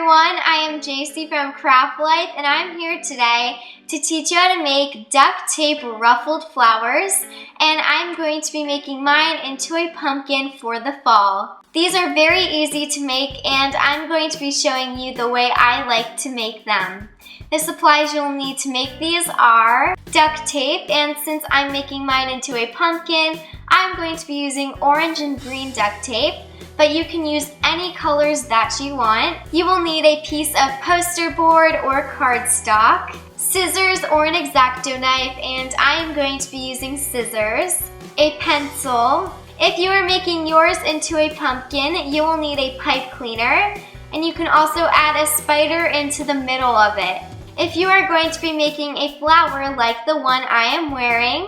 everyone, I am Jacy from Craft Life, and I'm here today to teach you how to make duct tape ruffled flowers, and I'm going to be making mine into a pumpkin for the fall. These are very easy to make, and I'm going to be showing you the way I like to make them. The supplies you'll need to make these are duct tape, and since I'm making mine into a pumpkin, I'm going to be using orange and green duct tape, but you can use any colors that you want. You will need a piece of poster board or cardstock, scissors or an X-Acto knife, and I am going to be using scissors, a pencil. If you are making yours into a pumpkin, you will need a pipe cleaner, and you can also add a spider into the middle of it. If you are going to be making a flower like the one I am wearing,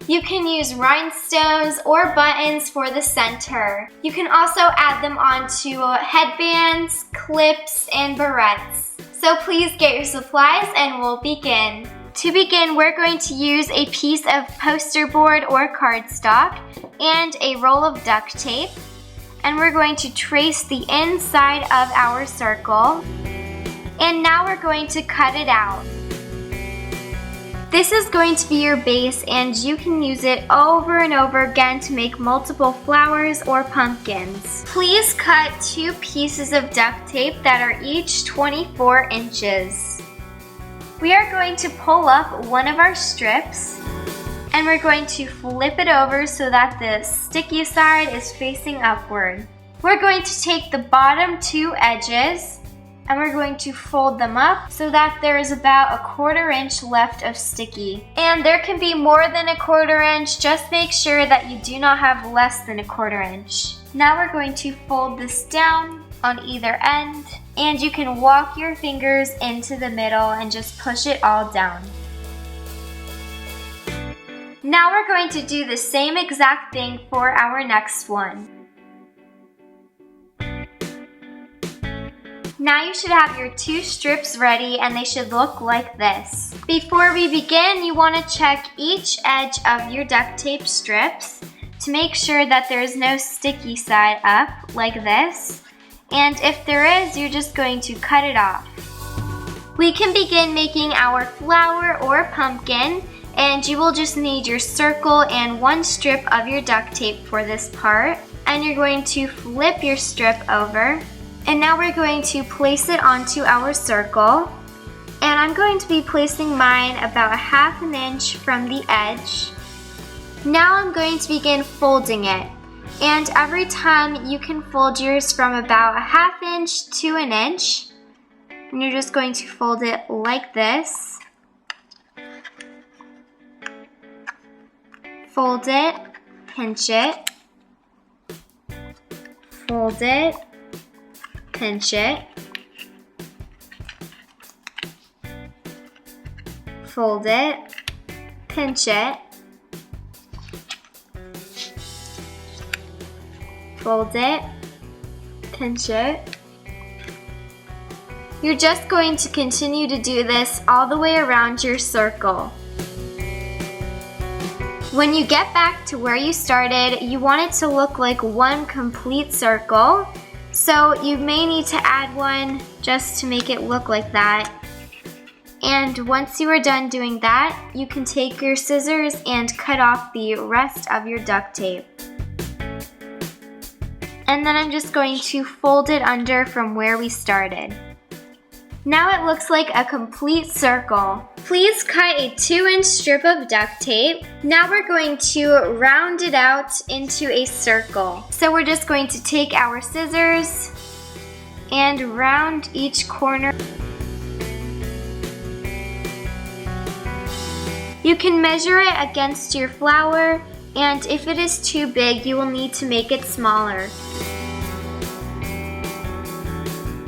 you can use rhinestones or buttons for the center. You can also add them onto headbands, clips, and barrettes. So please get your supplies and we'll begin. To begin, we're going to use a piece of poster board or cardstock and a roll of duct tape. And we're going to trace the inside of our circle. And now we're going to cut it out. This is going to be your base, and you can use it over and over again to make multiple flowers or pumpkins. Please cut 2 pieces of duct tape that are each 24 inches. We are going to pull up one of our strips, and we're going to flip it over so that the sticky side is facing upward. We're going to take the bottom 2 edges, and we're going to fold them up so that there is about 1/4 inch left of sticky. And there can be more than 1/4 inch, just make sure that you do not have less than 1/4 inch. Now we're going to fold this down on either end, and you can walk your fingers into the middle and just push it all down. Now we're going to do the same exact thing for our next one. Now you should have your 2 strips ready, and they should look like this. Before we begin, you want to check each edge of your duct tape strips to make sure that there is no sticky side up like this. And if there is, you're just going to cut it off. We can begin making our flower or pumpkin, and you will just need your circle and 1 strip of your duct tape for this part. And you're going to flip your strip over. And now we're going to place it onto our circle. And I'm going to be placing mine about 1/2 inch from the edge. Now I'm going to begin folding it. And every time you can fold yours from about 1/2 inch to 1 inch. And you're just going to fold it like this. Fold it, pinch it, fold it, pinch it, fold it, pinch it, fold it, pinch it. You're just going to continue to do this all the way around your circle. When you get back to where you started, you want it to look like one complete circle. So you may need to add one just to make it look like that. And once you are done doing that, you can take your scissors and cut off the rest of your duct tape. And then I'm just going to fold it under from where we started. Now it looks like a complete circle. Please cut a 2-inch strip of duct tape. Now we're going to round it out into a circle. So we're just going to take our scissors and round each corner. You can measure it against your flower, and if it is too big, you will need to make it smaller.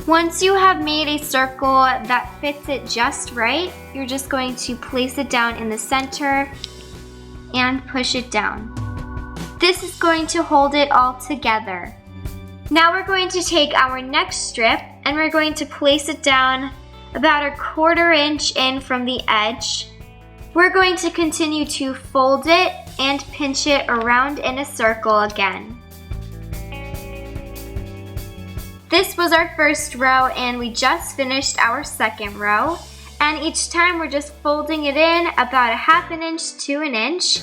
Once you have made a circle that fits it just right, you're just going to place it down in the center and push it down. This is going to hold it all together. Now we're going to take our next strip and we're going to place it down about 1/4 inch in from the edge. We're going to continue to fold it and pinch it around in a circle again. This was our first row and we just finished our second row. And each time we're just folding it in about a half an inch to an inch.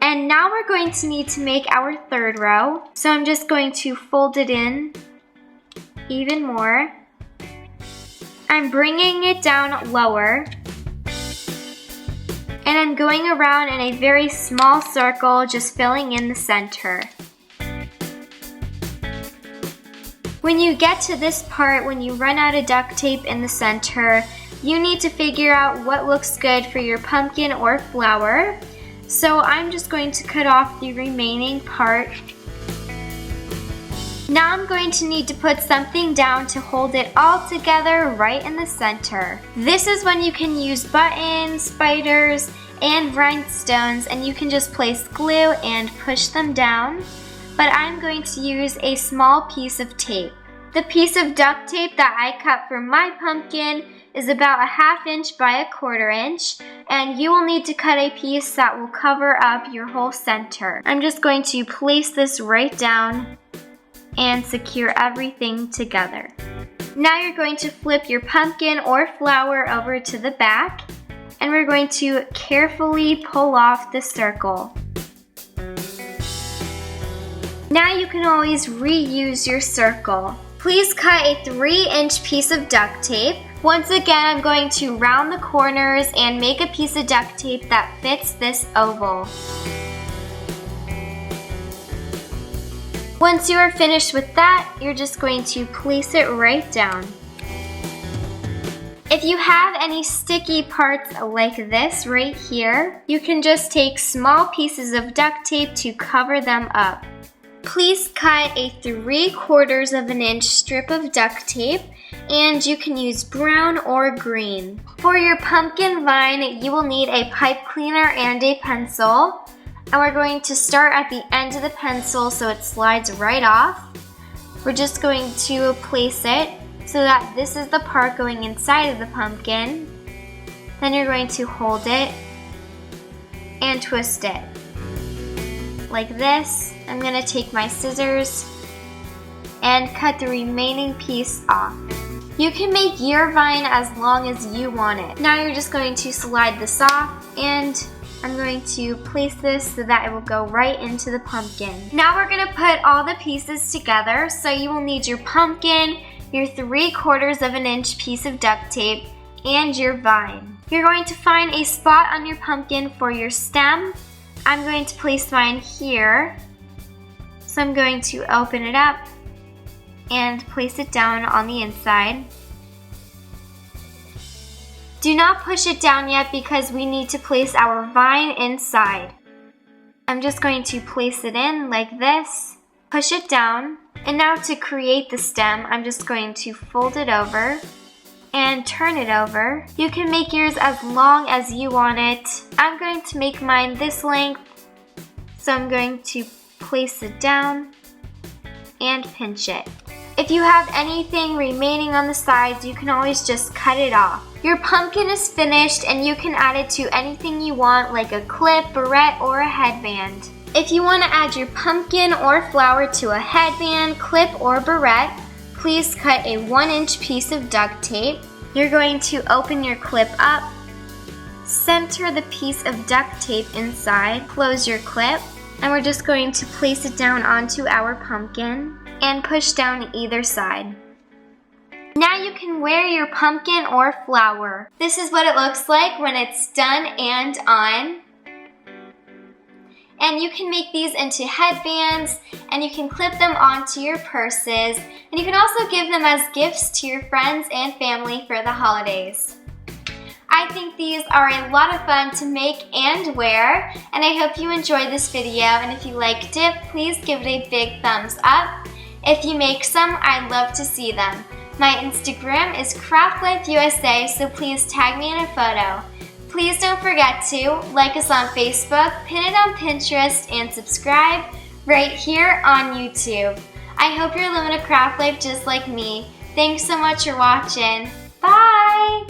And now we're going to need to make our third row. So I'm just going to fold it in even more. I'm bringing it down lower. And I'm going around in a very small circle, just filling in the center. When you get to this part, when you run out of duct tape in the center, you need to figure out what looks good for your pumpkin or flower. So I'm just going to cut off the remaining part. Now I'm going to need to put something down to hold it all together right in the center. This is when you can use buttons, spiders, and rhinestones, and you can just place glue and push them down. But I'm going to use a small piece of tape. The piece of duct tape that I cut for my pumpkin is about a ½ inch by a ¼ inch, and you will need to cut a piece that will cover up your whole center. I'm just going to place this right down and secure everything together. Now you're going to flip your pumpkin or flower over to the back, and we're going to carefully pull off the circle. Now you can always reuse your circle. Please cut a 3-inch piece of duct tape. Once again, I'm going to round the corners and make a piece of duct tape that fits this oval. Once you are finished with that, you're just going to place it right down. If you have any sticky parts like this right here, you can just take small pieces of duct tape to cover them up. Please cut a 3/4 inch strip of duct tape, and you can use brown or green. For your pumpkin vine, you will need a pipe cleaner and a pencil. And we're going to start at the end of the pencil so it slides right off. We're just going to place it so that this is the part going inside of the pumpkin. Then you're going to hold it and twist it like this. I'm going to take my scissors and cut the remaining piece off. You can make your vine as long as you want it. Now you're just going to slide this off, and I'm going to place this so that it will go right into the pumpkin. Now we're going to put all the pieces together. So you will need your pumpkin, your 3/4 inch piece of duct tape, and your vine. You're going to find a spot on your pumpkin for your stem. I'm going to place mine here. So I'm going to open it up and place it down on the inside. Do not push it down yet because we need to place our vine inside. I'm just going to place it in like this, push it down, and now to create the stem, I'm just going to fold it over and turn it over. You can make yours as long as you want it. I'm going to make mine this length, so I'm going to place it down and pinch it. If you have anything remaining on the sides, you can always just cut it off. Your pumpkin is finished and you can add it to anything you want, like a clip, barrette, or a headband. If you want to add your pumpkin or flower to a headband, clip, or barrette, please cut a 1-inch piece of duct tape. You're going to open your clip up, center the piece of duct tape inside, close your clip, and we're just going to place it down onto our pumpkin and push down either side. Now you can wear your pumpkin or flower. This is what it looks like when it's done and on. And you can make these into headbands, and you can clip them onto your purses, and you can also give them as gifts to your friends and family for the holidays. I think these are a lot of fun to make and wear, and I hope you enjoyed this video, and if you liked it, please give it a big thumbs up. If you make some, I'd love to see them. My Instagram is CraftLifeUSA, so please tag me in a photo. Please don't forget to like us on Facebook, pin it on Pinterest, and subscribe right here on YouTube. I hope you're living a craft life just like me. Thanks so much for watching. Bye!